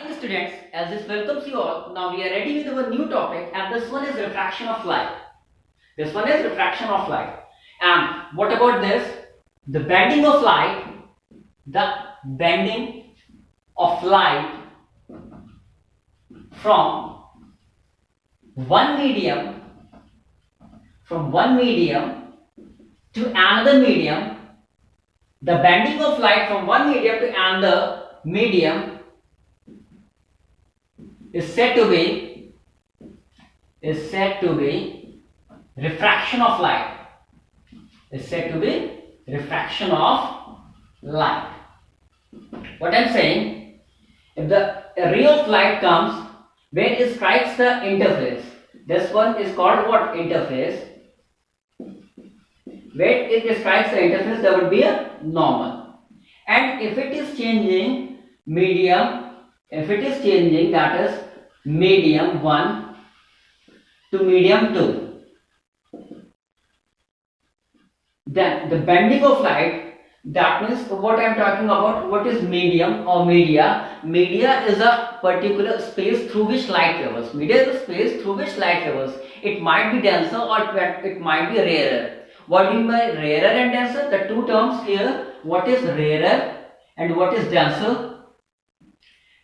Hi students, as this welcomes you all, now we are ready with our new topic and this one is refraction of light. This one is refraction of light. And what about this? The bending of light, the bending of light from one medium, to another medium, the bending of light from one medium to another medium is said to be refraction of light. Is said to be refraction of light. What I'm saying, if the ray of light comes when it strikes the interface, this one is called what? Interface. When it strikes the interface, there would be a normal. And if it is changing medium, that is medium 1 to medium 2, then the bending of light, that means what I am talking about, what is medium or media? Media is a particular space through which light travels. Media is a space through which light travels. It might be denser or it might be rarer. What do you mean by rarer and denser? The two terms here, what is rarer and what is denser?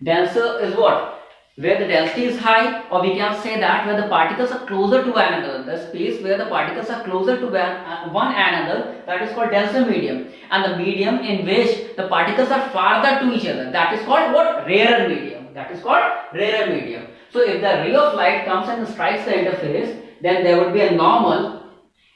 Denser is what? Where the density is high, or we can say that where the particles are closer to one another. The space where the particles are closer to one another, that is called denser medium. And the medium in which the particles are farther to each other, that is called what? Rarer medium. That is called rarer medium. So if the ray of light comes and strikes the interface, then there would be a normal.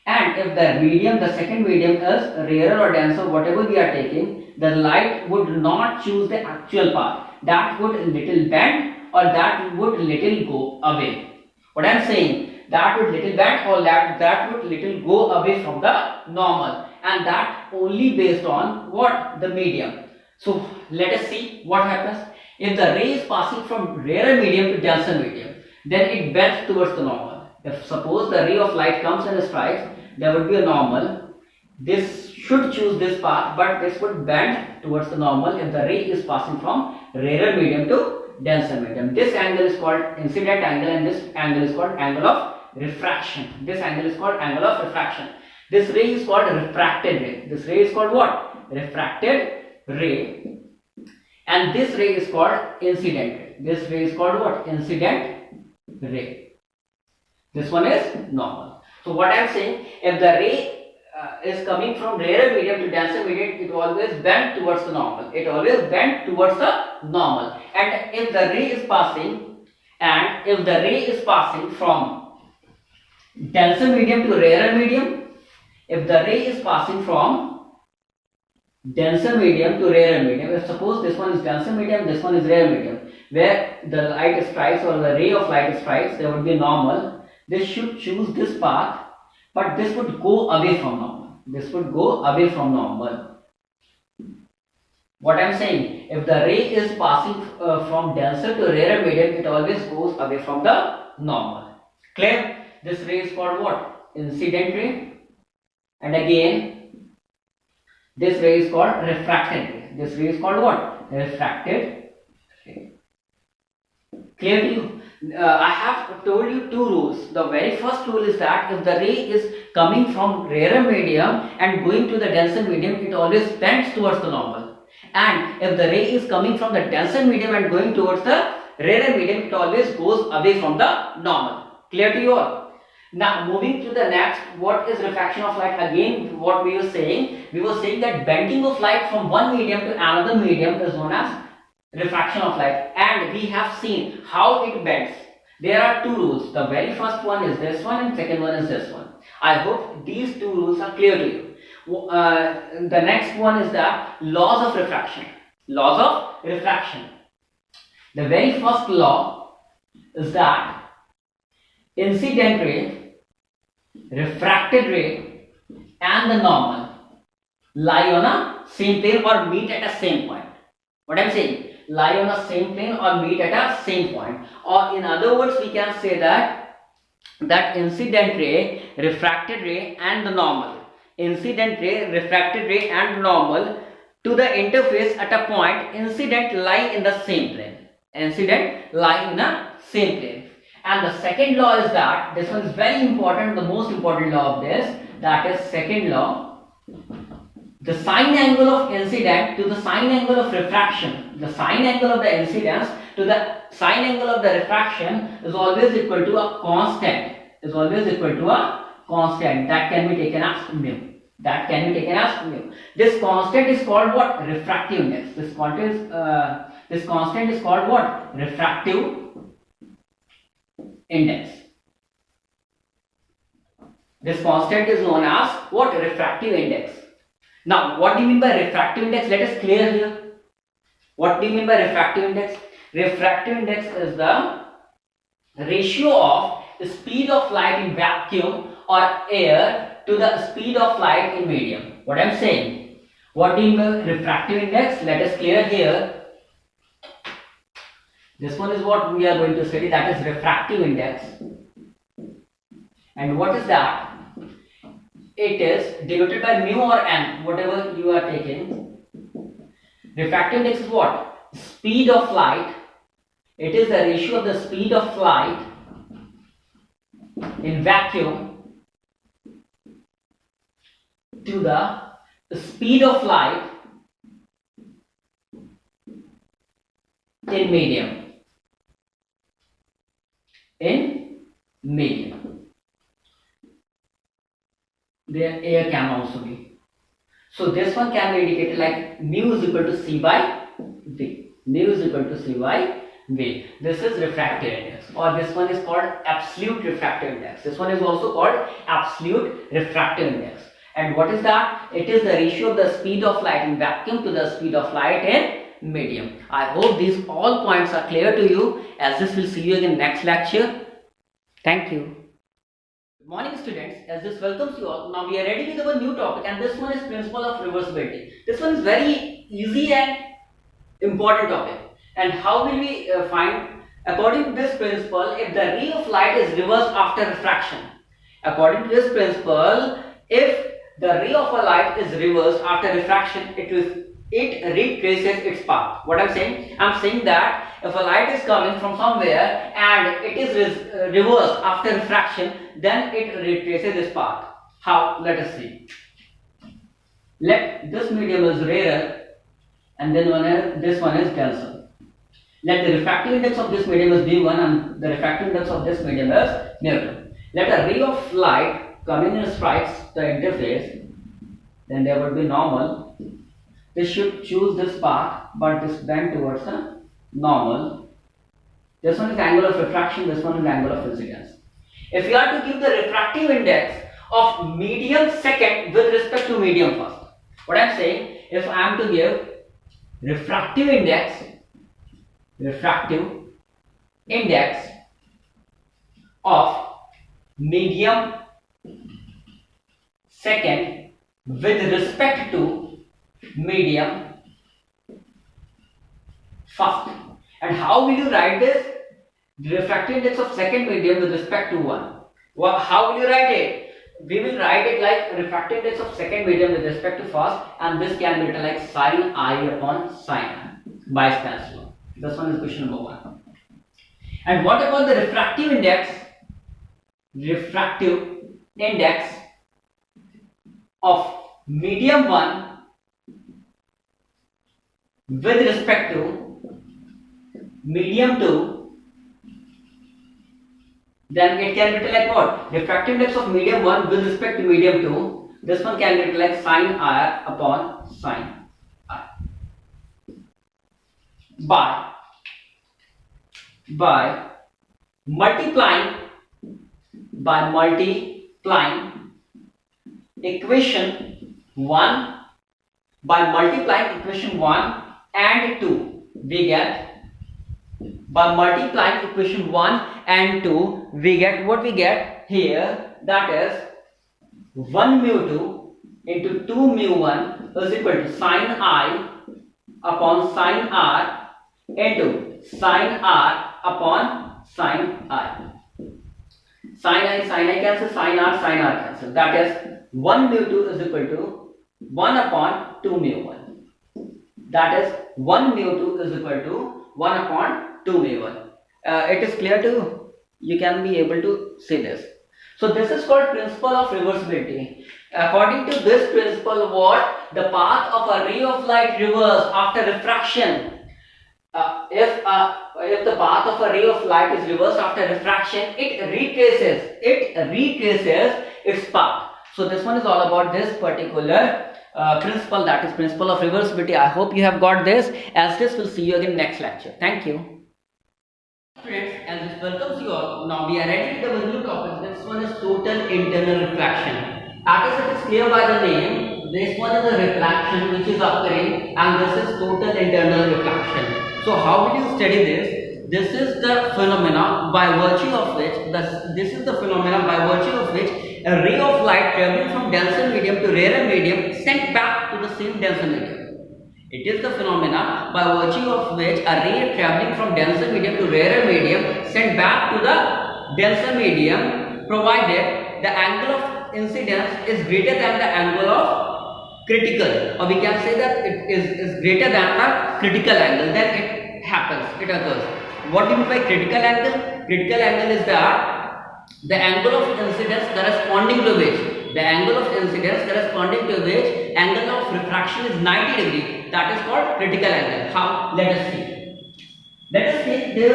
And if the medium, the second medium is rarer or denser, whatever we are taking, the light would not choose the actual path. That would little bend or that would little go away. What I am saying, that would little bend or that would little go away from the normal, and that only based on what? The medium. So let us see what happens. If the ray is passing from rarer medium to denser medium, then it bends towards the normal. If suppose the ray of light comes and strikes, there would be a normal. This should choose this path, but this would bend towards the normal if the ray is passing from rarer medium to denser medium. This angle is called incident angle and this angle is called angle of refraction. This angle is called angle of refraction. This ray is called refracted ray. This ray is called what? Refracted ray. And this ray is called incident ray. This ray is called what? Incident ray. This one is normal. So what I am saying, if the ray is coming from rarer medium to denser medium, it always bend towards the normal. It always bend towards the normal. And if the ray is passing, from denser medium to rarer medium, if the ray is passing from denser medium to rarer medium, if suppose this one is denser medium, this one is rarer medium, where the light strikes or the ray of light strikes, there would be normal. This should choose this path, but this would go away from normal. This would go away from normal. What I am saying, if the ray is passing from denser to rarer medium, it always goes away from the normal. Clear? This ray is called what? Incident ray. And again, this ray is called refracted ray. This ray is called what? Refracted ray. Clear to you? I have told you two rules. The very first rule is that if the ray is coming from rarer medium and going to the denser medium, it always bends towards the normal. And if the ray is coming from the denser medium and going towards the rarer medium, it always goes away from the normal. Clear to you all? Now moving to the next, what is refraction of light? Again, what we were saying that bending of light from one medium to another medium is known as refraction of light, and we have seen how it bends. There are two rules. The very first one is this one and second one is this one. I hope these two rules are clear to you. The next one is the laws of refraction. Laws of refraction. The very first law is that incident ray, refracted ray and the normal lie on a same plane or meet at a same point. What I am saying, lie on a same plane or meet at a same point, or in other words we can say that incident ray, refracted ray and the normal, incident ray, refracted ray and normal to the interface at a point incident lie in the same plane. incident lie in a same plane. And the second law is that, this one is very important, the most important law of this, that is second law. The sine angle of incident to the sine angle of refraction, the sine angle of the incidence to the sine angle of the refraction is always equal to a constant, is always equal to a constant that can be taken as mu. That can be taken as mu. This constant is called what? Refractive index. This constant is called what? Refractive index. This constant is known as what? Refractive index. Now, what do you mean by refractive index? Let us clear here. What do you mean by refractive index? Refractive index is the ratio of the speed of light in vacuum or air to the speed of light in medium. What I am saying? What do you mean by refractive index? Let us clear here. This one is what we are going to study, that is refractive index. And what is that? It is denoted by mu or n, whatever you are taking. Refractive index is what? Speed of light. It is the ratio of the speed of light in vacuum to the speed of light in medium. In medium. There air can also be. So this one can be indicated like mu is equal to C by V. Mu is equal to C by V. This is refractive index, or this one is called absolute refractive index. This one is also called absolute refractive index. And what is that? It is the ratio of the speed of light in vacuum to the speed of light in medium. I hope these all points are clear to you, as this will see you again next lecture. Thank you. Good morning students, as this welcomes you all. Now we are ready with our new topic, and this one is principle of reversibility. This one is very easy and important topic. And how will we find, according to this principle, if the ray of light is reversed after refraction? According to this principle, if the ray of a light is reversed after refraction, it retraces its path. What I'm saying? I'm saying that if a light is coming from somewhere and it is reversed after refraction, then it retraces its path. How? Let us see. Let this medium is rarer and then this one is denser. Let the refractive index of this medium is V1 and the refractive index of this medium is mu2. Let a ray of light coming and strikes the interface, then there would be normal. This should choose this path, but this bend towards the normal. This one is angle of refraction, this one is angle of incidence. If you are to give the refractive index of medium second with respect to medium first, what I am saying, if I am to give refractive index of medium second with respect to medium first. And how will you write this? The refractive index of second medium with respect to one. Well, how will you write it? We will write it like refractive index of second medium with respect to first, and this can be written like sin I upon sin I by Snell's law. This one is question number 1. And what about the refractive index? Refractive index of medium 1 with respect to medium 2, then it can be written like what? Refractive index of medium 1 with respect to medium 2. This one can be written like sin I upon sin I. By multiplying equation 1 and 2, we get, by multiplying equation 1 and 2, we get what we get here, that is 1 mu2 into 2 mu1 is equal to sin I upon sin R into sin R upon sin I. Sin I cancel, sin R cancel. That is 1 mu2 is equal to 1 upon 2 mu1. That is 1 mu2 is equal to 1 upon 2 mu1. It is clear to you? You can be able to see this. So this is called principle of reversibility. According to this principle, what the path of a ray of light reverse after refraction. If the path of a ray of light is reversed after refraction, it retraces its path. So this one is all about this particular principle, that is principle of reversibility. I hope you have got this. As this, will see you again next lecture. Thank you. Students, and this welcomes you all. Now we are ready with our new topic. This one is total internal refraction. As it is clear by the name, this one is a refraction which is occurring, and this is total internal refraction. So how will you study this? This is the phenomena by virtue of which a ray of light traveling from denser medium to rarer medium sent back to the same denser medium. It is the phenomena by virtue of which a ray traveling from denser medium to rarer medium sent back to the denser medium, provided the angle of incidence is greater than the angle of critical, or we can say that it is greater than the critical angle, then it happens, it occurs. What do you mean by critical angle? Critical angle is that the angle of incidence corresponding to which angle of refraction is 90 degree. That is called critical angle. How? Let us see. Let us take the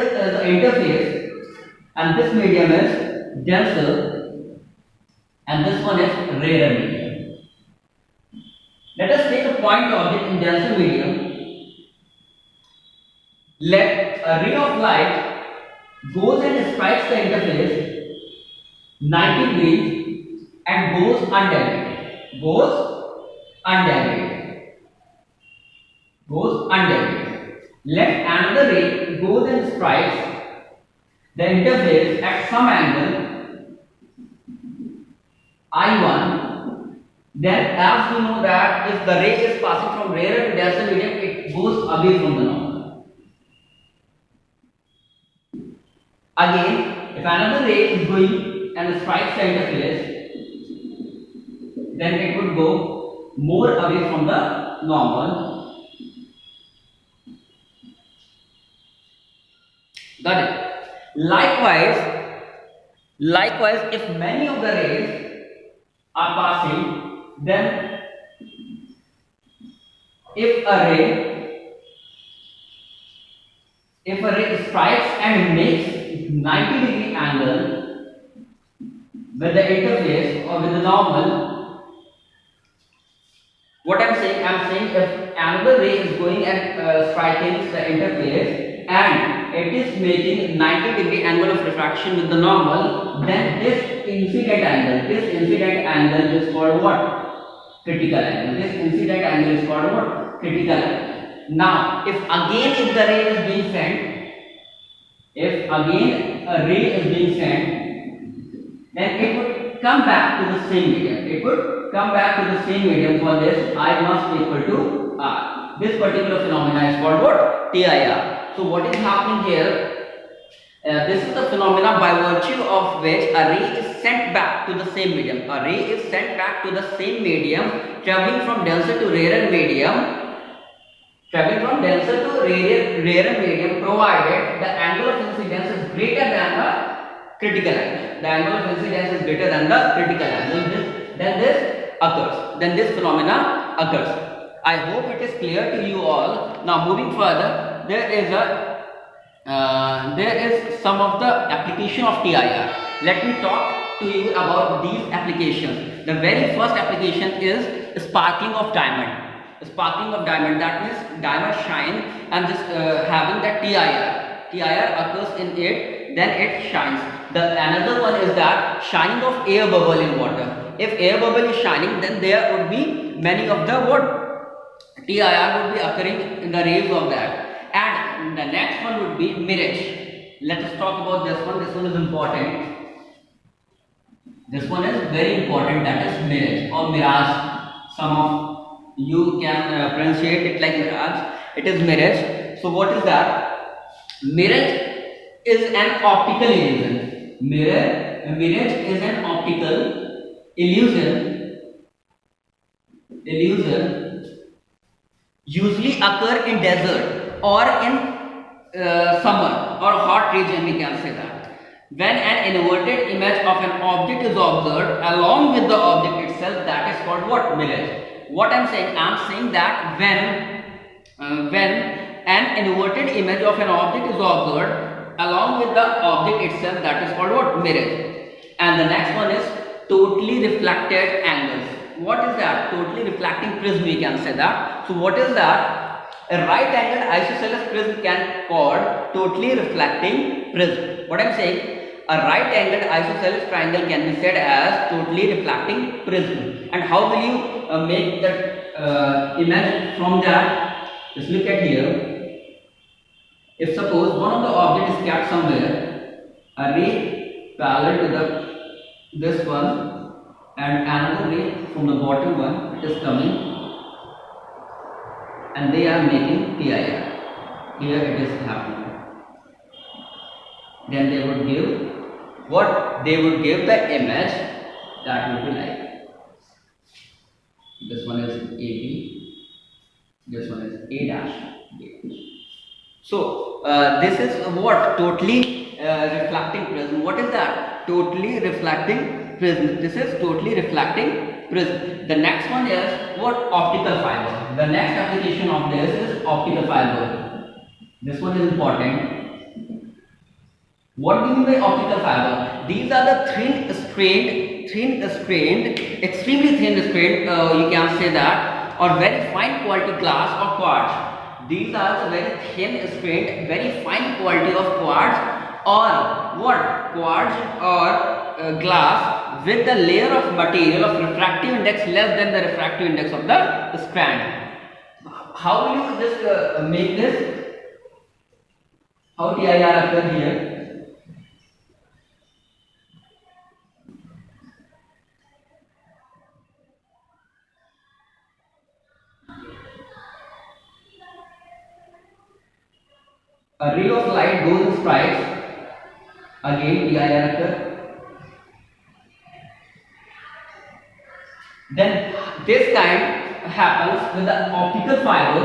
interface, and this medium is denser, and this one is rarer medium. Let us take a point object in denser medium. Let a ray of light goes and strikes the interface 90 degrees and goes undamaged. Let another ray goes and strikes the interface at some angle I1. Then, as we know that if the ray is passing from rarer to denser medium, it goes away from the normal. Again, if another ray is going and strikes the interface, then it would go more away from the normal. Got it? Likewise, if many of the rays are passing, then if a ray strikes and makes 90 degree angle with the interface or with the normal, what I'm saying if another ray is going and striking the interface and it is making 90 degree angle of refraction with the normal, then this incident angle is called what? Critical angle. This incident angle is called what? Critical angle. Now, if the ray is being sent, if again a ray is being sent, then it would come back to the same medium. For this, I must be equal to R. This particular phenomena is called what? TIR. So what is happening here? This is the phenomena by virtue of which a ray is sent back to the same medium. Traveling from denser to rarer medium. Provided the angle of incidence is greater than the critical angle. Then this phenomena occurs. I hope it is clear to you all. Now moving further, there is some of the application of TIR. Let me talk to you about these applications. The very first application is sparkling of diamond. That means diamond shine and just having that TIR occurs in it, then it shines. Another one is that shining of air bubble in water. If air bubble is shining, then there would be many of the TIR would be occurring in the rays of that. And the next one would be mirage. Let us talk about this one. This one is important. This one is very important. That is mirage or mirage. Some of you can pronunciate it like mirage. It is mirage. So what is that? Mirage is an optical illusion. Mirage is an optical illusion usually occur in desert or in summer or hot region, we can say that. When an inverted image of an object is observed along with the object itself, that is called what? Mirage. What I'm saying? I'm saying that when an inverted image of an object is observed along with the object itself, that is called what? Mirage. And the next one is totally reflected angles. What is that? Totally reflecting prism, we can say that. So what is that? A right angled isosceles prism can called totally reflecting prism. What I'm saying? A right angled isosceles triangle can be said as totally reflecting prism. And how will you make that image from that? Just look at here. If suppose one of the object is kept somewhere, a ray parallel to this one, and another ray from the bottom one, it is coming, and they are making PIR. Here it is happening. Then they would give what? They would give the image that would be like this one is AB, this one is A dash B. So this is what? Totally reflecting prism. What is that? Totally reflecting prism. This is totally reflecting prism. The next one is what? Optical fiber. The next application of this is optical fiber. This one is important. What do you mean by optical fiber? These are the extremely thin strained, you can say that, or very fine quality glass or quartz. These are the very thin strained, very fine quality of quartz, or what? Quartz or glass with the layer of material of refractive index less than the refractive index of the strand. How will you just make this? How TIR occur here? A ray of light goes and strikes, again TIR occur. Then this kind happens with the optical fiber,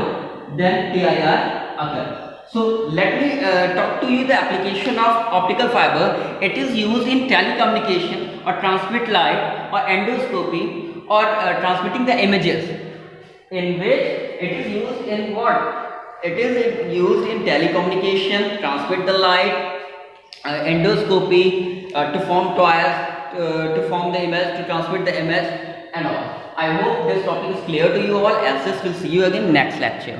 then TIR occur. So let me talk to you the application of optical fiber. It is used in telecommunication or transmit light or endoscopy or transmitting the images, in which it is used in what? It is used in telecommunication, transmit the light, endoscopy, to form toys, to form the image, to transmit the image and all. I hope this topic is clear to you all, else we'll see you again next lecture.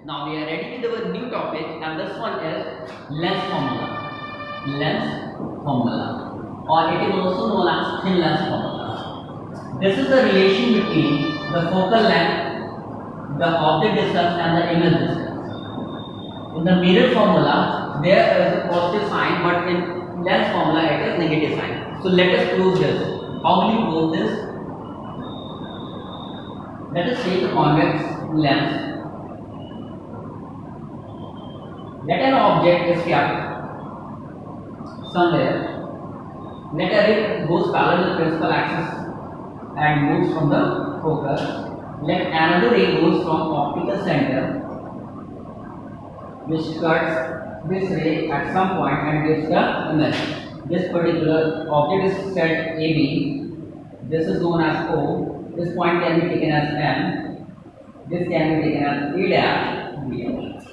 Now we are ready with our new topic, and this one is lens formula. Lens formula, or it is also known as thin lens formula. This is the relation between the focal length, the object distance and the image distance. In the mirror formula, there is a positive sign, but in lens formula it is negative sign. So let us prove this. How will you prove this? Let us take a convex lens. Let an object is kept somewhere. Let a ray goes parallel to the principal axis and moves from the focus. Let another ray goes from optical center, which cuts this ray at some point and gives the image. This particular object is set AB. This is known as O. This point can be taken as M. This can be taken as A dash B dash.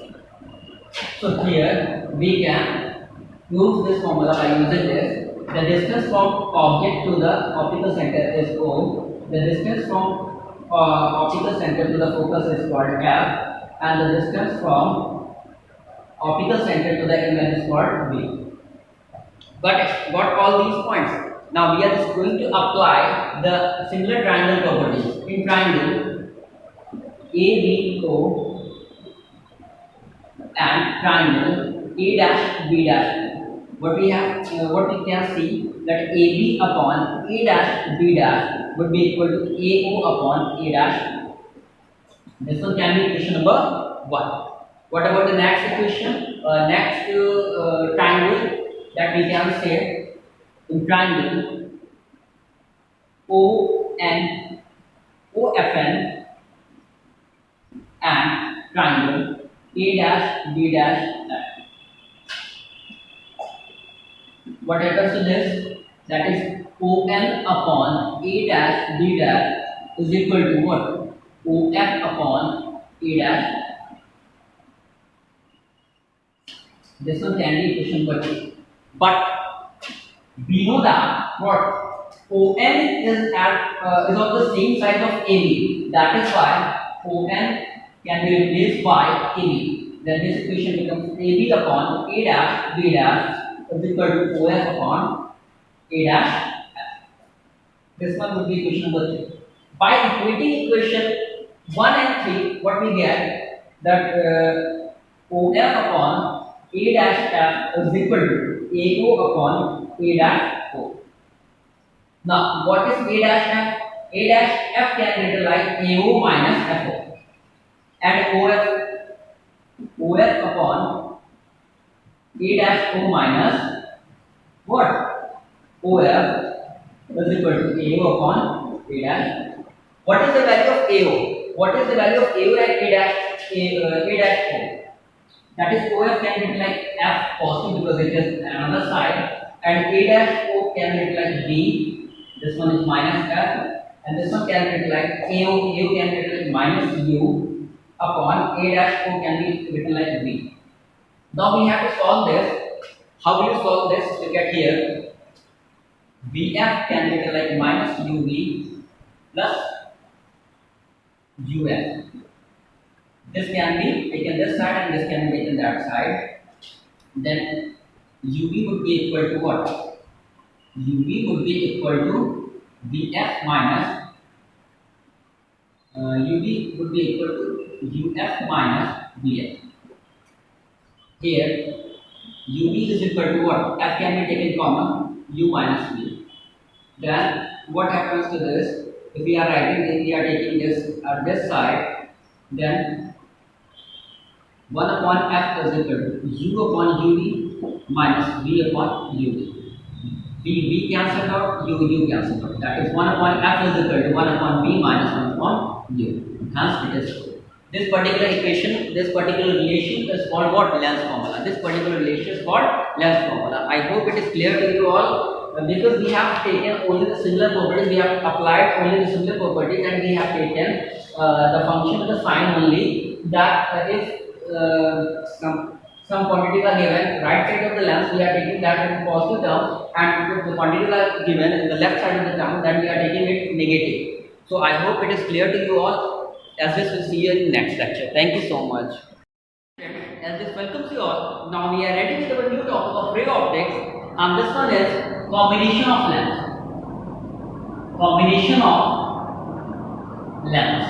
So here we can use this formula by using this. The distance from object to the optical center is O. The distance from optical center to the focus is called F, and the distance from optical center to the image is called B. Got all these points. Now we are just going to apply the similar triangle properties. In triangle ABO and triangle A dash B dash, what we can see that AB upon A dash B dash would be equal to AO upon A dash. This one can be equation number 1. What about the next equation? Next triangle that we can say in triangle OFN and triangle A dash B dash F. What happens to this? That is ON upon A dash B dash is equal to what? OF upon A dash. This one can be equation number 2. But we know that what ON is on the same side of AB. That is why ON can be replaced by AB. Then this equation becomes AB upon A dash B dash is equal to OF upon A dash F. This one would be equation number 3. By equating equation 1 and 3, what we get that OF upon A dash F is equal to AO upon A dash O. Now, what is A dash F? A dash F can be written like AO minus FO. And OF upon A dash O minus what? OF is equal to AO upon A dash. What is the value of AO? What is the value of AO and A dash O? That is OF can be written like F positive because it is another side, and A dash O can be written like B. This one is minus F, and this one can be written like AO. AO can be written like minus U upon A dash O can be written like B. Now we have to solve this. How will you solve this? Look at here. VF can be written like minus UV plus UF. This can be taken this side and this can be taken that side. Then UV would be equal to what? UV would be equal to VF minus UV would be equal to UF minus VF. Here UV is equal to what? F can be taken common, U minus V. Then what happens to this? If we are writing this, we are taking this side, then 1 upon F is equal to U upon UV minus V upon UV. V cancelled out, U cancelled out. That is 1 upon F is equal to 1 upon V minus 1 upon U. Hence it is true. This particular equation, this particular relation is called what? Lens formula. This particular relation is called Lens formula. I hope it is clear to you all. Because we have taken only the similar properties, we have applied only the similar properties, and we have taken the function of the sign only. That if some quantities are given right side of the lens, we are taking that in positive term, and if the quantities are given in the left side of the term, then we are taking it negative. So I hope it is clear to you all. As this will see you in next lecture. Thank you so much. As this welcomes you all, now we are ready with our new topic of ray optics, and this one is combination of lens. Combination of lens.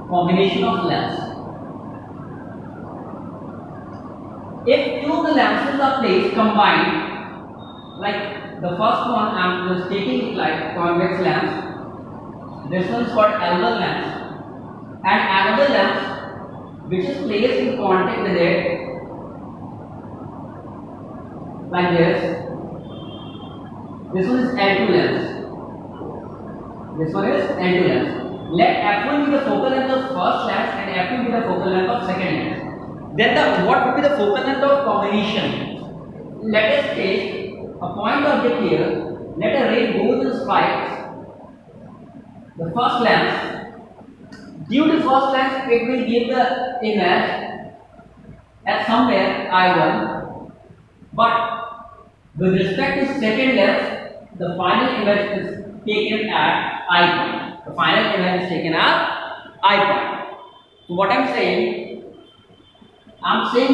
Combination of lens. If two of the lenses are placed combined, like the first one I am just taking it like convex lens, this one is called L1 lens, and another lens which is placed in contact with it like this. This one is L2 lens. This one is L2 lens. Let F1 be the focal length of first lens and F2 be the focal length of second lens. Then what would be the focal length of combination? Let us take a point object here. Let a ray go and strike the first lens. Due to first lens, it will give the image at somewhere I1, but with respect to second lens, the final image is taken at I point. The final image is taken at I point. So what I'm saying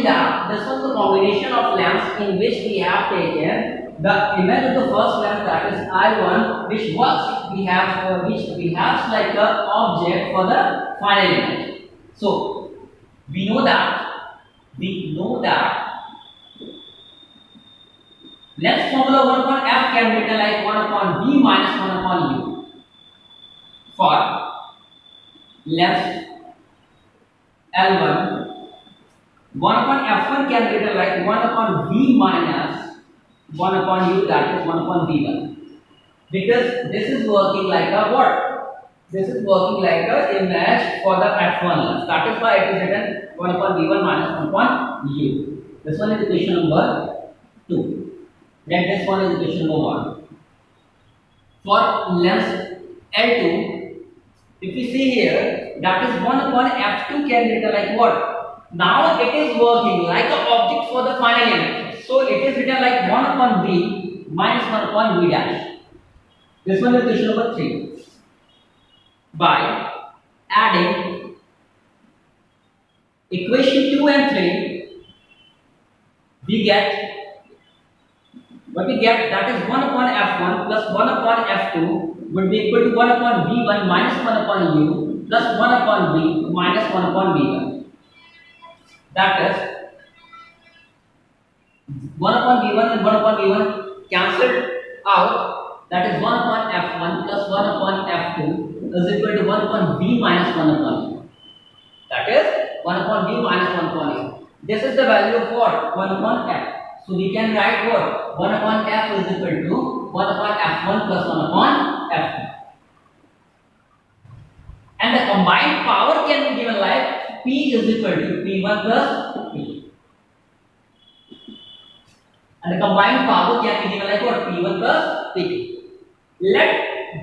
that this was the combination of lens in which we have taken the image of the first lens, that is I1, which we have like the object for the final image. So we know that lens formula 1 upon F can be written like 1 upon V minus 1 upon U. For lens L1, 1 upon F1 can be written like 1 upon V minus 1 upon U, that is 1 upon V1. Because this is working like a what? This is working like a image for the F1 lens. That is why it is written 1 upon V1 minus 1 upon U. This one is equation number 2. Then this one is equation number 1. For lens L2, if you see here, that is 1 upon F2 can be written like what? Now it is working like an object for the final image. So it is written like 1 upon V minus 1 upon V dash. This one is equation number 3. By adding equation 2 and 3, we get what we get, that is 1 upon F1 plus 1 upon F2 would be equal to 1 upon V1 minus 1 upon U plus 1 upon V minus 1 upon V1. That is 1 upon V1 and 1 upon V1 cancelled out. That is 1 upon F1 plus 1 upon F2 is equal to 1 upon V minus 1 upon U. That is 1 upon V minus 1 upon U. This is the value of what? 1 upon F. So we can write what? 1 upon F is equal to 1 upon F1 plus 1 upon F2. And the combined power can be given like P is equal to P1 plus P. And the combined power can be given like what? P1 plus P2. Let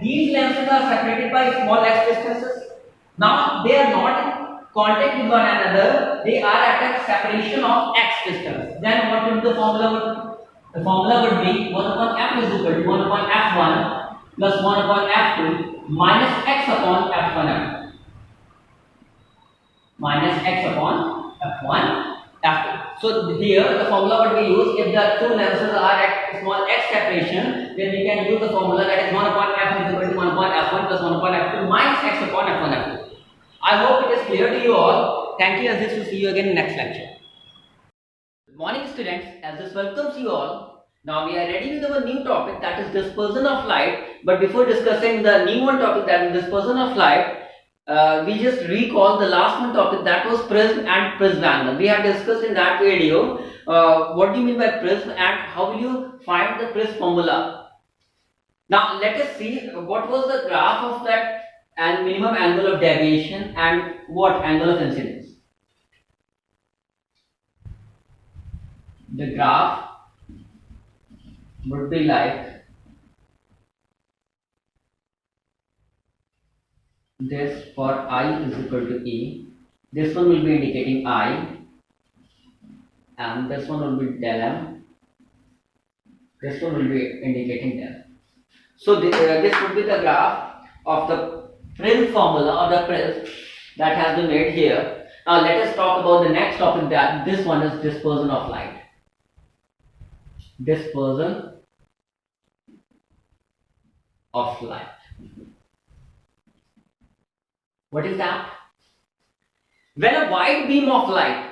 these lenses are separated by small x distances. Now they are not in contact with one another. They are at a separation of x distance. Then what will the formula would? The formula would be 1 upon f is equal to 1 upon f1 plus 1 upon f2 minus x upon f1 f2 minus x upon f1 f2. So here the formula would be used if the two lenses are at small x separation, then we can use the formula that is 1 upon f is equal to 1 upon f1 plus 1 upon f2 minus x upon f1 f2. I hope it is clear to you all. Thank you, as this will see you again in next lecture. Good morning students, as this welcomes you all. Now we are ready with our new topic, that is dispersion of light. But before discussing the new one topic, that is dispersion of light, we just recall the last one topic, that was prism and prism angle. We have discussed in that video what do you mean by prism and how will you find the prism formula. Now let us see what was the graph of that and minimum angle of deviation and what angle of incidence. The graph would be like this for I is equal to E. This one will be indicating I, and this one will be del M. This one will be indicating del. So this would be the graph of the prism formula or the prism that has been made here. Now let us talk about the next topic, that this one is dispersion of light. Dispersion of light. What is that? When a wide beam of light,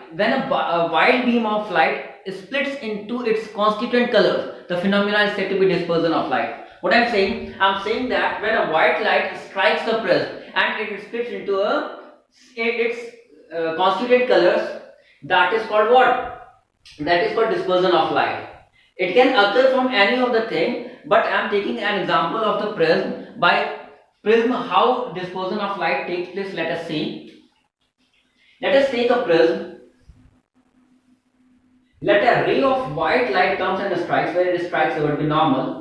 splits into its constituent colors, the phenomenon is said to be dispersion of light. What I'm saying? I'm saying that when a white light strikes the prism and it splits into its constituent colors, that is called what? That is called dispersion of light. It can occur from any of the thing, but I'm taking an example of the prism. By prism, how dispersion of light takes place, let us see. Let us take a prism. Let a ray of white light comes and strikes. Where it strikes, it would be normal.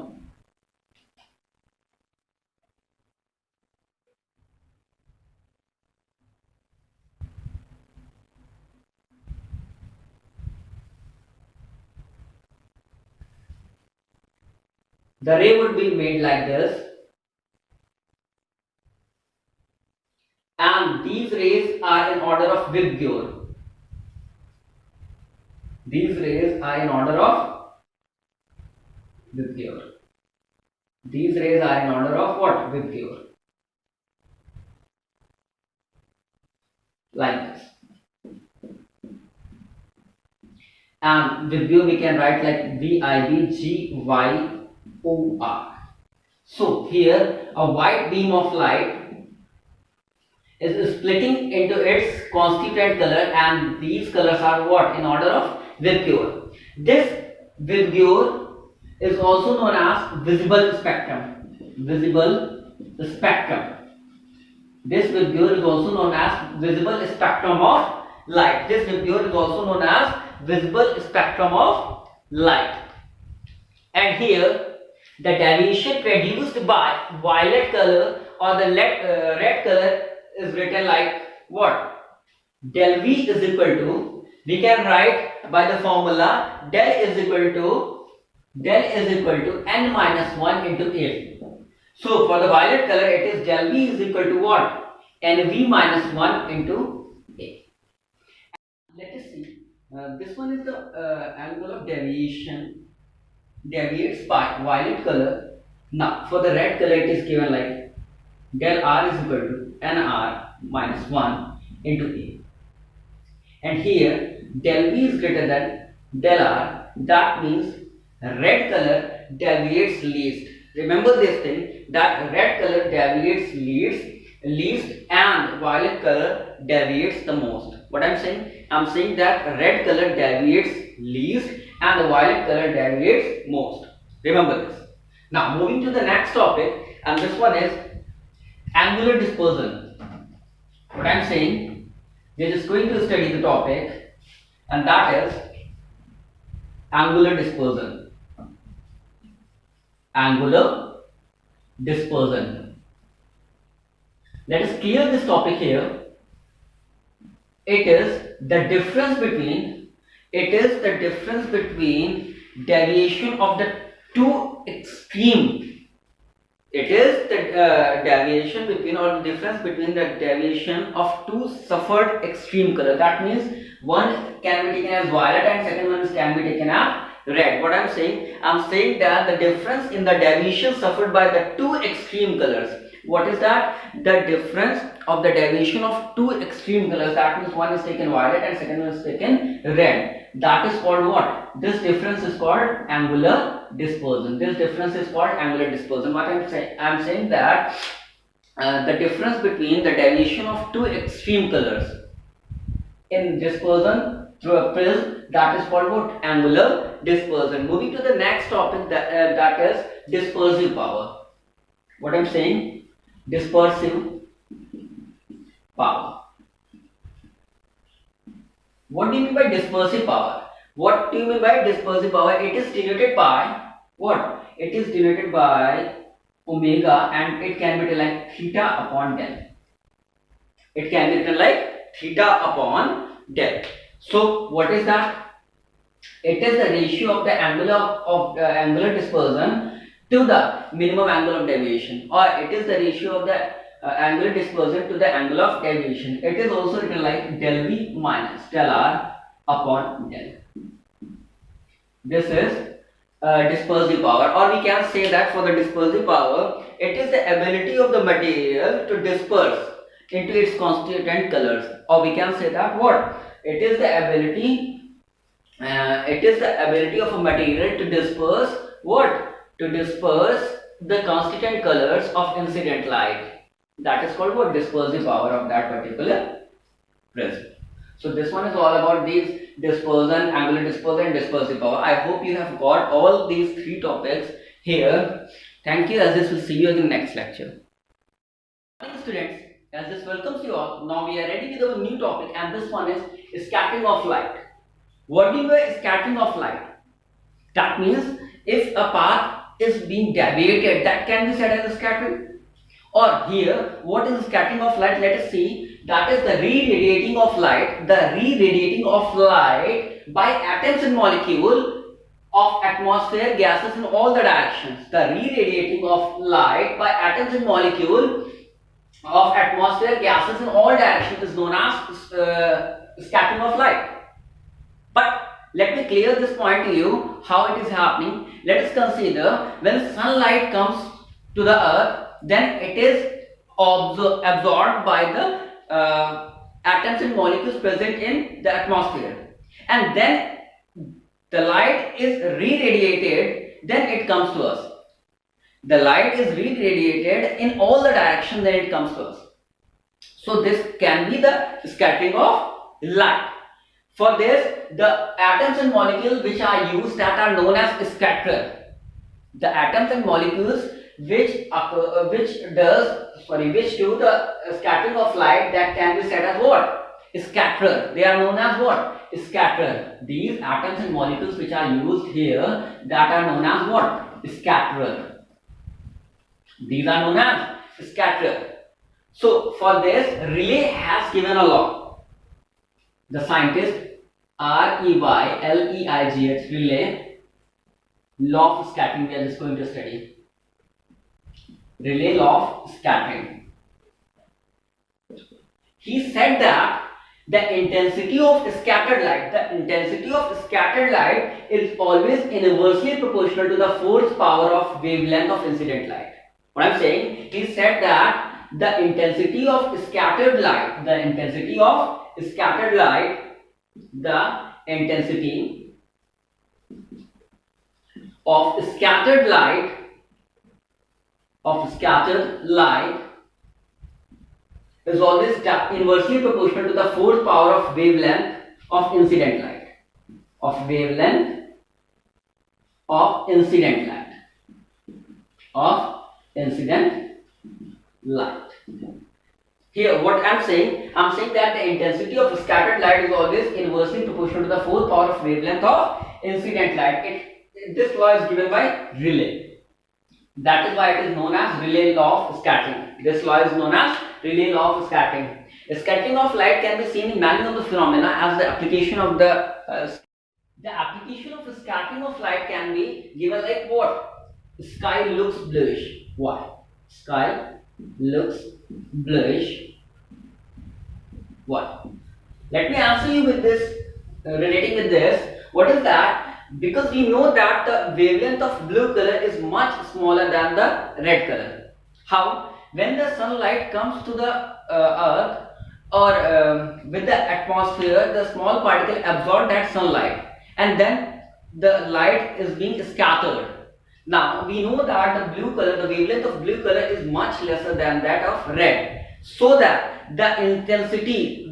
The ray would be made like this. And these rays are in order of Vibgyor. These rays are in order of Vibgyor. These rays are in order of what? Vibgyor. Like this. And Vibgyor we can write like VIBGYOR. So here a white beam of light is splitting into its constituent color, and these colors are what? In order of Vibgyor. This Vibgyor is also known as visible spectrum. Visible spectrum. This vacuole is also known as visible spectrum of light. This vacuole is also known as visible spectrum of light. And here the deviation produced by violet color or the red color is written like what? Del V is equal to, we can write by the formula del is equal to n minus 1 into A. So for the violet color it is del V is equal to what? NV minus 1 into A. Let us see. This one is the angle of deviation, deviates by violet color. Now for the red color it is given like del R is equal to NR minus 1 into A. And here del V is greater than del R. That means red color deviates least. Remember this thing, that red color deviates least and violet color deviates the most. What I'm saying? I'm saying that red color deviates least and the violet color deviates most. Remember this. Now moving to the next topic, and this one is angular dispersion. What I'm saying, we're just going to study the topic, and that is angular dispersion. Angular dispersion. Let us clear this topic here. It is the difference between deviation of the two extreme. It is the deviation between, or the difference between the deviation of two suffered extreme color. That means one can be taken as violet and second one can be taken as red. What I'm saying that the difference in the deviation suffered by the two extreme colors. What is that? The difference of the deviation of two extreme colors. That means one is taken violet and second one is taken red. That is called what? This difference is called angular dispersion. This difference is called angular dispersion. What I'm saying that the difference between the deviation of two extreme colors in dispersion through a prism, that is called what? Angular dispersion. Moving to the next topic, that is dispersive power. What I'm saying? Dispersive power. What do you mean by dispersive power? What do you mean by dispersive power? It is denoted by what? It is denoted by omega, and it can be written like theta upon del. It can be written like theta upon del. So what is that? It is the ratio of the angular dispersion to the minimum angle of deviation, or it is the ratio of the angular dispersion to the angle of deviation. It is also written like del V minus del R upon del. This is dispersive power, or we can say that for the dispersive power, it is the ability of the material to disperse into its constituent colors, or we can say that what? It is the ability of a material to disperse what? To disperse the constituent colors of incident light. That is called what? Dispersive power of that particular prism. So this one is all about these dispersion, angular dispersion, and dispersive power. I hope you have got all these three topics here. Thank you, as this will see you in the next lecture. Morning students, as this welcomes you all. Now we are ready with our new topic, and this one is scattering of light. What do you mean by scattering of light? That means if a path is being deviated, that can be said as a scattering. Or here, what is scattering of light? Let us see. That is the re-radiating of light. The re-radiating of light by atoms and molecules of atmosphere gases in all the directions. The re-radiating of light by atoms and molecules of atmosphere gases in all directions is known as scattering of light. But let me clear this point to you, how it is happening. Let us consider when sunlight comes to the earth, then it is absorbed by the atoms and molecules present in the atmosphere, and then the light is re-radiated, then it comes to us. The light is re-radiated in all the directions, then it comes to us. So this can be the scattering of light. For this, the atoms and molecules which are used, that are known as scatterer. The atoms and molecules which do the scattering of light, that can be said as what? Scatterer. They are known as what? Scatterer. These atoms and molecules which are used here, that are known as what? Scatterer. These are known as scatterer. So for this, Rayleigh has given a law. The scientist Reyleigh, Rayleigh, law of scattering, we are just going to study. Rayleigh law of scattering. He said that the intensity of scattered light is always inversely proportional to the force power of wavelength of incident light. What I'm saying, he said that the intensity of scattered light, the intensity of scattered light is always inversely proportional to the force power of wavelength of incident light. Here, what I'm saying that the intensity of scattered light is always inversely proportional to the force power of wavelength of incident light. This law is given by Rayleigh. That is why it is known as Rayleigh law of scattering. This law is known as Rayleigh law of scattering. The scattering of light can be seen in many of the phenomena as the application of the application of the scattering of light can be given like what? Sky looks bluish. Why? Sky looks bluish. What? Let me answer you with this, relating with this. What is that? Because we know that the wavelength of blue color is much smaller than the red color. How? When the sunlight comes to the earth or with the atmosphere, the small particle absorb that sunlight and then the light is being scattered. Now we know that the blue color, the wavelength of blue color is much lesser than that of red, so that the intensity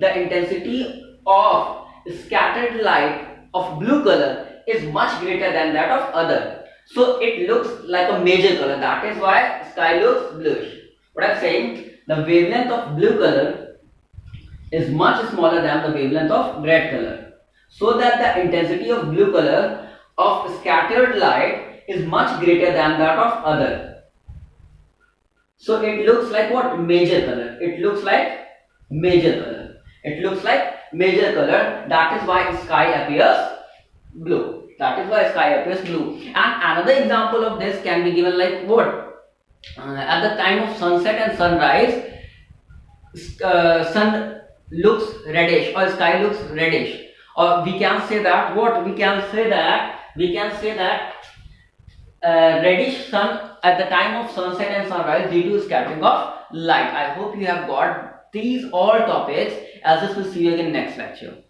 of scattered light of blue color is much greater than that of other. So it looks like a major color. That is why sky looks bluish. What I'm saying, the wavelength of blue color is much smaller than the wavelength of red color, so that the intensity of blue color of scattered light is much greater than that of other. So it looks like what? Major color. It looks like major color. That is why sky appears blue. And another example of this can be given like what? At the time of sunset and sunrise, sun looks reddish or sky looks reddish. Or we can say that what? We can say that reddish sun at the time of sunset and sunrise due to scattering of light. I hope you have got these all topics, as this will see you again next lecture.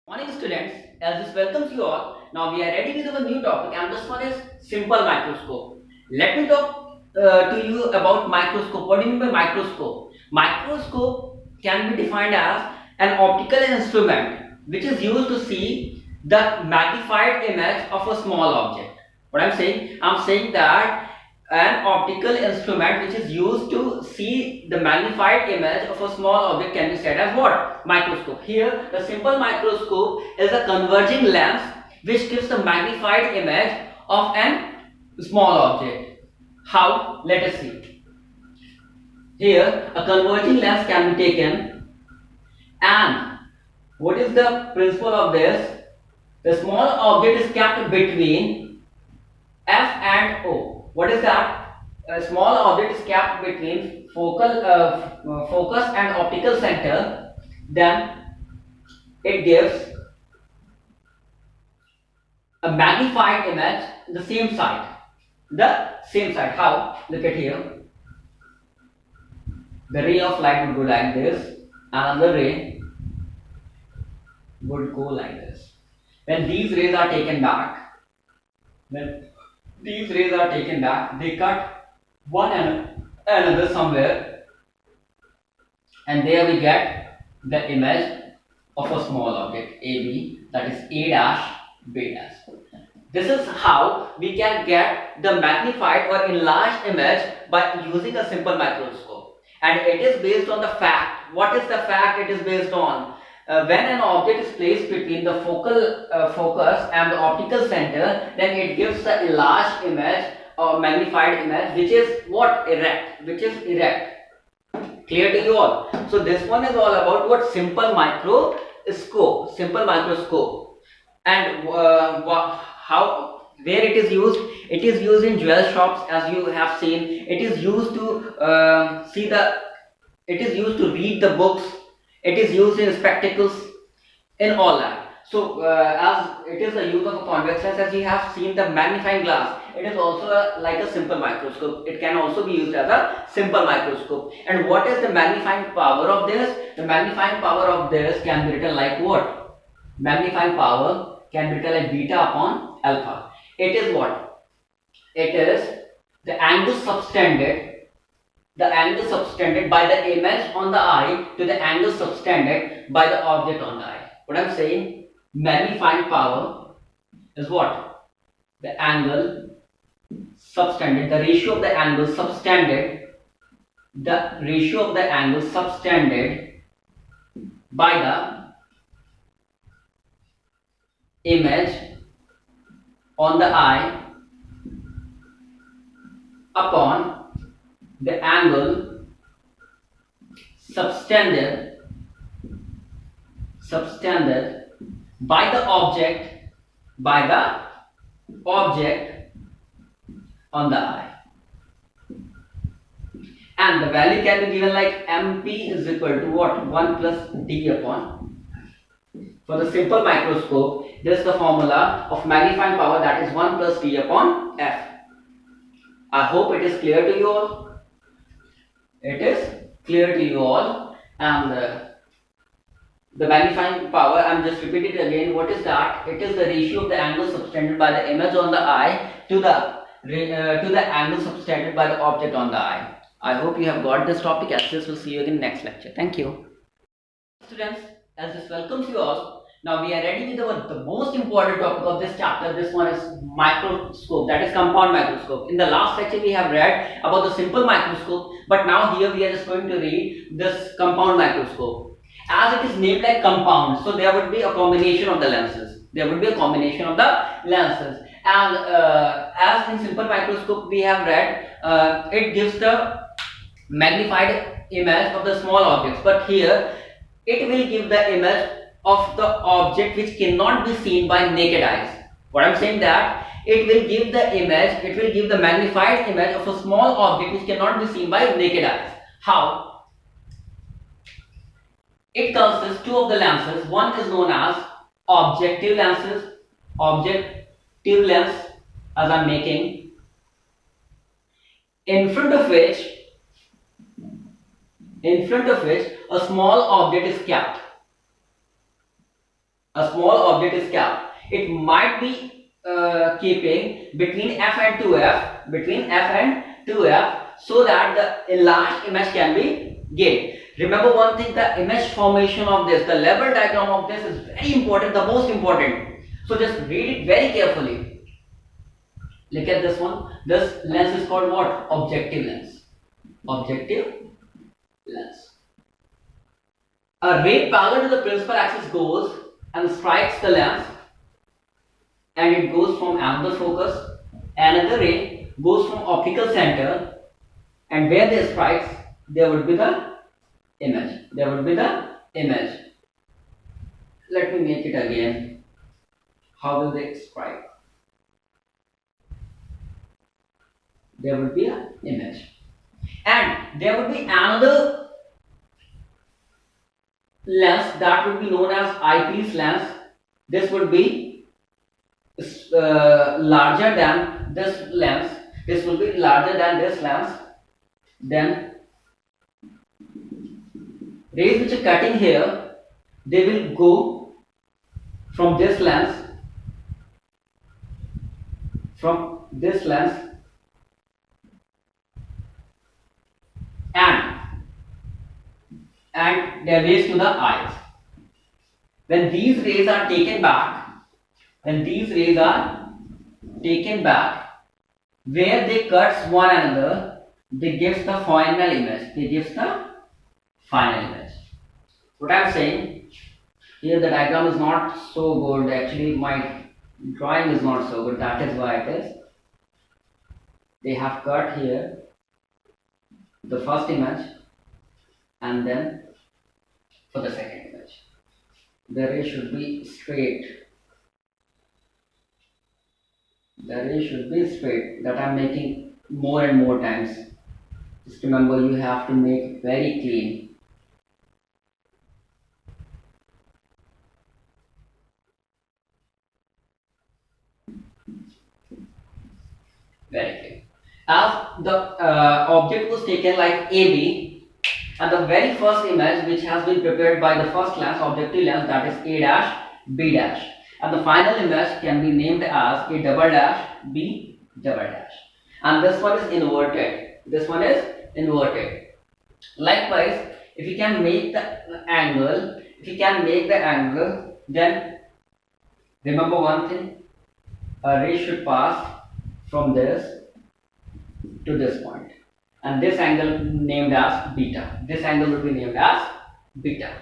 Morning students, as this welcomes you all. Now we are ready with our new topic, and this one is simple microscope. Let me talk to you about microscope. What do you mean by microscope? Microscope can be defined as an optical instrument which is used to see the magnified image of a small object. What I'm saying that an optical instrument which is used to see the magnified image of a small object can be said as what? Microscope. Here the simple microscope is a converging lens which gives the magnified image of an small object. How? Let us see. Here a converging lens can be taken, and what is the principle of this? The small object is kept between F and O. What is that? A small object is kept between focus and optical center. Then it gives a magnified image the same side. How? Look at here. The ray of light would go like this. Another ray would go like this. When these rays are taken back, they cut one another somewhere, and there we get the image of a small object AB, that is A dash B dash. This is how we can get the magnified or enlarged image by using a simple microscope. And it is based on the fact. What is the fact it is based on? When an object is placed between the focal focus and the optical center, then it gives the enlarged image or magnified image, which is what? Erect. Which is erect. Clear to you all? So this one is all about what? Simple microscope. Simple microscope. And how, where it is used? It is used in jewel shops, as you have seen. It is used to it is used to read the books. It is used in spectacles, in all that. So as it is the use of a convex lens, as you have seen the magnifying glass, it is also like a simple microscope. It can also be used as a simple microscope. And what is the magnifying power of this? The magnifying power of this can be written like what? Magnifying power can be written like beta upon alpha. It is what? It is the angle subtended by the image on the eye to the angle subtended by the object on the eye. What I'm saying, magnifying power is what? The angle subtended, the ratio of the angle subtended, by the image on the eye upon the angle subtended by the object on the eye. And the value can be given like MP is equal to what? 1 plus D upon. For the simple microscope, this is the formula of magnifying power, that is 1 plus D upon F. I hope it is clear to you all. It is clear to you all. And the magnifying power, I am just repeating it again. What is that? It is the ratio of the angle subtended by the image on the eye to the angle subtended by the object on the eye. I hope you have got this topic. As this, will see you again in next lecture. Thank you. Students, as this welcomes you all. Now we are ready with the most important topic of this chapter. This one is microscope, that is compound microscope. In the last lecture we have read about the simple microscope, but now here we are just going to read this compound microscope. As it is named like compound, so there would be a combination of the lenses. And as in simple microscope we have read, it gives the magnified image of the small objects, but here it will give the image of the object which cannot be seen by naked eyes. What I am saying, that it will give the magnified image of a small object which cannot be seen by naked eyes. How? It consists two of the lenses. One is known as objective lens, as I am making, in front of which a small object is kept. It might be keeping between f and 2f, so that the enlarged image can be gained. Remember one thing, the image formation of this, the level diagram of this is very important, the most important. So just read it very carefully. Look at this one. This lens is called what? Objective lens. A ray parallel to the principal axis goes and strikes the lens, and it goes from another focus. Another ray goes from optical center, and where they strikes, there would be the image. Let me make it again. How will they strike? There would be an image, and there would be another lens that would be known as eyepiece lens. This would be larger than this lens. Then rays which are cutting here, they will go from this lens, and they are raised to the eyes. When these rays are taken back, taken back, where they cuts one another, they gives the final image. They gives the final image. What I'm saying here, the diagram is not so good. Actually, my drawing is not so good. That is why it is. They have cut here the first image, and then for the second image, the ray should be straight. The ray should be straight. That I'm making more and more times. Just remember, you have to make it very clean. Very clean. As the object was taken like AB, and the very first image which has been prepared by the first lens, objective lens, that is A dash, B dash, and the final image can be named as A double dash, B double dash, and this one is inverted. This one is inverted. Likewise, if you can make the angle, then remember one thing: a ray should pass from this to this point, and this angle named as beta. This angle will be named as beta.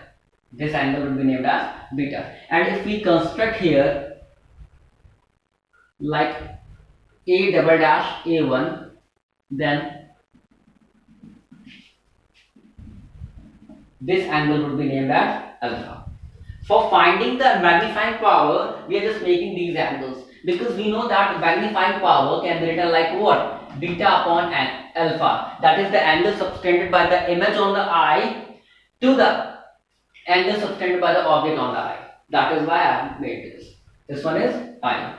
This angle will be named as beta. And if we construct here like A double dash A1, then this angle would be named as alpha. For finding the magnifying power, we are just making these angles, because we know that magnifying power can be written like what? Beta upon alpha. That is the angle subtended by the image on the eye to the angle subtended by the object on the eye. That is why I have made this. This one is eye.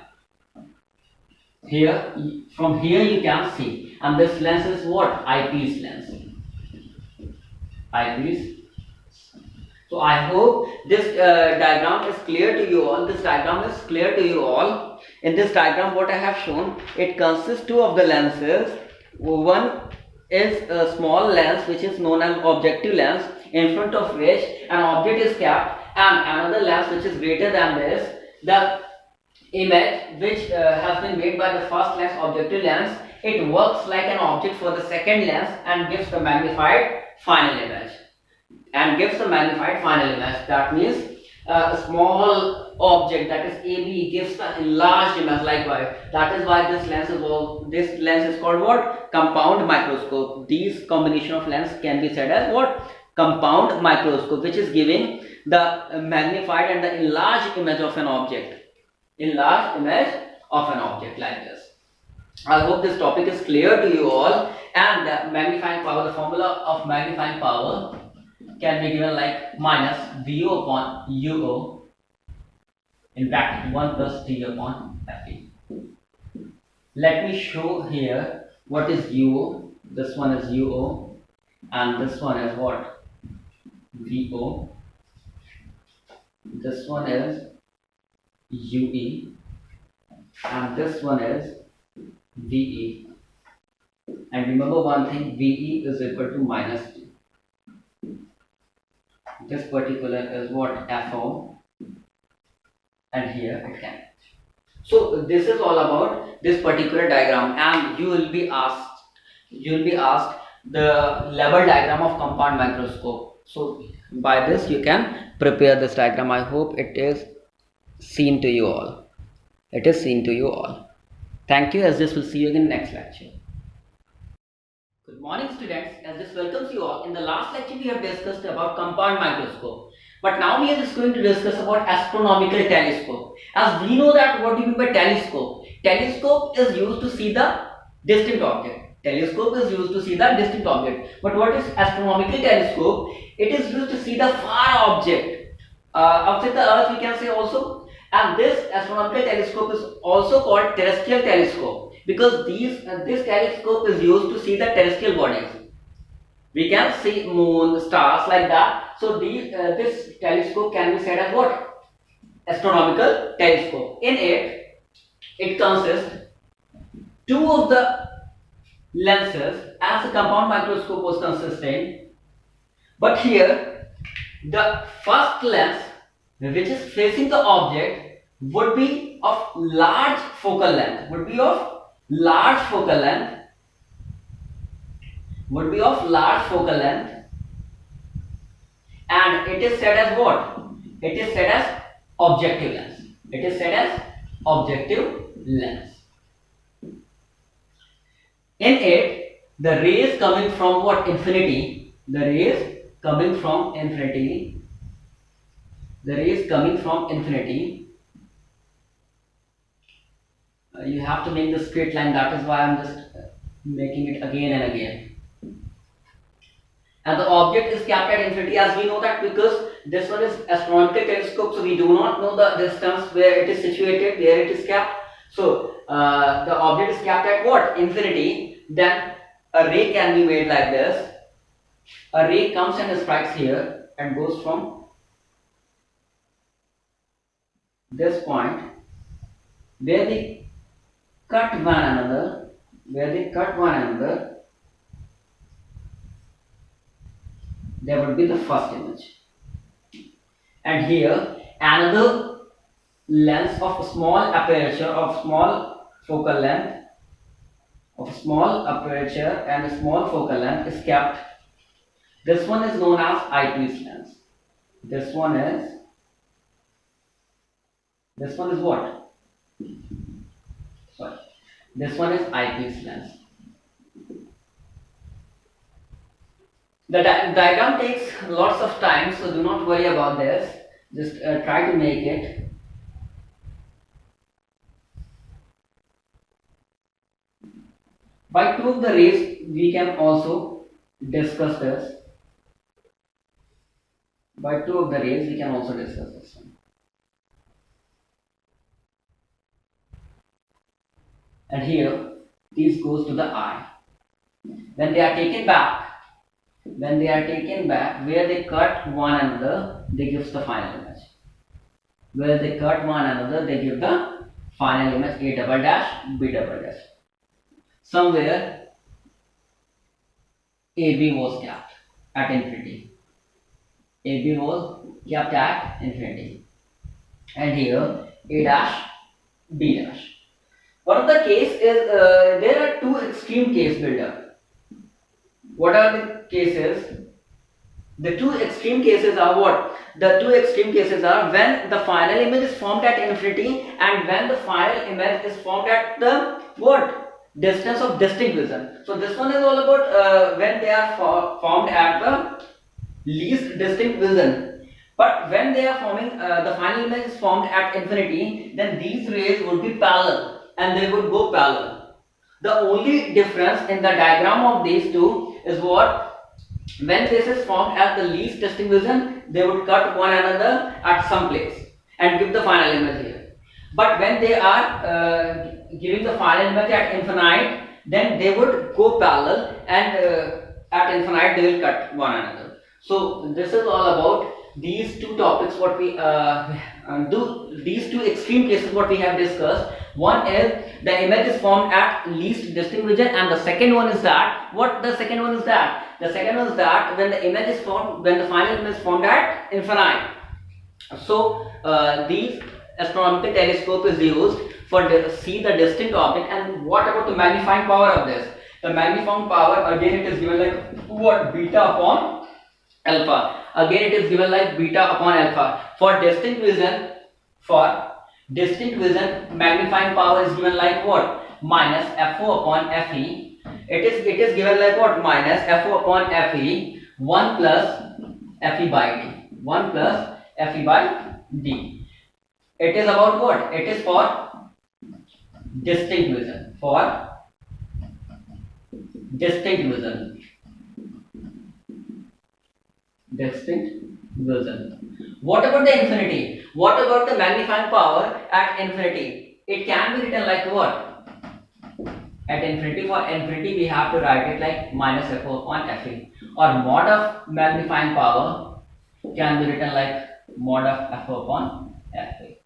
Here, from here you can see, and this lens is what? Eyepiece lens. Eyepiece. So I hope this diagram is clear to you all. This diagram is clear to you all. In this diagram, what I have shown, it consists two of the lenses. One is a small lens which is known as objective lens, in front of which an object is kept, and another lens which is greater than this. The image which has been made by the first lens, objective lens, it works like an object for the second lens and gives the magnified final image. That means a small object, that is AB, gives the enlarged image. Likewise, that is why this lens is called what? Compound microscope. These combination of lens can be said as what? Compound microscope, which is giving the magnified and the enlarged image of an object. Like this. I hope this topic is clear to you all. And the magnifying power, the formula of magnifying power can be given like minus VO upon UO in bracket 1 plus T upon FE. Let me show here what is UO. This one is UO, and this one is what? VO. This one is UE, and this one is VE. And remember one thing, VE is equal to minus T. This particular is what? FO, and here it can. So this is all about this particular diagram, and you will be asked the level diagram of compound microscope. So by this you can prepare this diagram. I hope it is seen to you all. Thank you, as this will see you in next lecture. Good morning students, as this welcomes you all. In the last lecture we have discussed about compound microscope, but now we are just going to discuss about astronomical telescope. As we know that what do you mean by telescope? Telescope is used to see the distant object. But what is astronomical telescope? It is used to see the far object outside the earth, we can say also. And this astronomical telescope is also called terrestrial telescope, because this telescope is used to see the terrestrial bodies. We can see moon, stars, like that. So this telescope can be said as what? Astronomical telescope. In it consists two of the lenses as the compound microscope was consisting. But here the first lens, which is facing the object, would be of large focal length, would be of large focal length, would be of large focal length, and it is said as what? It is said as objective lens. It is said as objective lens. In it, the rays coming from what? Infinity. The rays coming from infinity. The rays coming from infinity. You have to make the straight line. That is why I am just making it again and again. And the object is kept at infinity, as we know that because this one is astronomical telescope, so we do not know the distance where it is situated, where it is kept. So the object is kept at what? Infinity. Then a ray can be made like this. A ray comes and strikes here and goes from this point where they cut one another, there would be the first image. And here another lens of small aperture, of small focal length, of small aperture and small focal length is kept. This one is known as eyepiece lens. This one is what? Sorry. This one is eyepiece lens. The diagram takes lots of time, so do not worry about this. Just try to make it. By two of the rays, we can also discuss this. By two of the rays, we can also discuss this one. And here, these goes to the eye. When they are taken back, where they cut one another, they give the final image. Where they cut one another, they give the final image A double dash, B double dash. Somewhere AB was kept at infinity. AB was kept at infinity. And here A dash, B dash. One of the case is there are two extreme case builder. What are the cases? The two extreme cases are what? The two extreme cases are when the final image is formed at infinity and when the final image is formed at the what? Distance of distinct vision. So this one is all about when they are formed at the least distinct vision. But when they are forming, the final image is formed at infinity, then these rays would be parallel and they would go parallel. The only difference in the diagram of these two is what? When this is formed at the least distinct vision, they would cut one another at some place and give the final image here. But when they are giving the final image at infinite, then they would go parallel and at infinite they will cut one another. So this is all about these two topics, what we these two extreme cases what we have discussed. One is the image is formed at least distinct vision, and the second one is that the second one is that when the image is formed, when the final image is formed at infinite. So these astronomical telescope is used for see the distinct object. And what about the magnifying power of this? The magnifying power, again it is given like what? Beta upon alpha. Again it is given like beta upon alpha. For distinct vision, magnifying power is given like what? Minus FO upon FE. It is given like what? Minus FO upon FE 1 plus FE by D. 1 plus FE by D. It is about what? It is for distinct vision. For distinct vision. Distinct vision. What about the infinity? What about the magnifying power at infinity? It can be written like what? At infinity, for infinity we have to write it like minus FO upon FE, or mod of magnifying power can be written like mod of FO upon FE.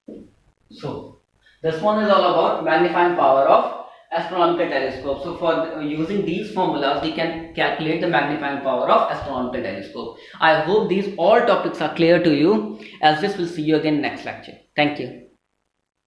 So this one is all about magnifying power of astronomical telescope. So for using these formulas we can calculate the magnifying power of astronomical telescope. I hope these all topics are clear to you. Else just will see you again next lecture. Thank you.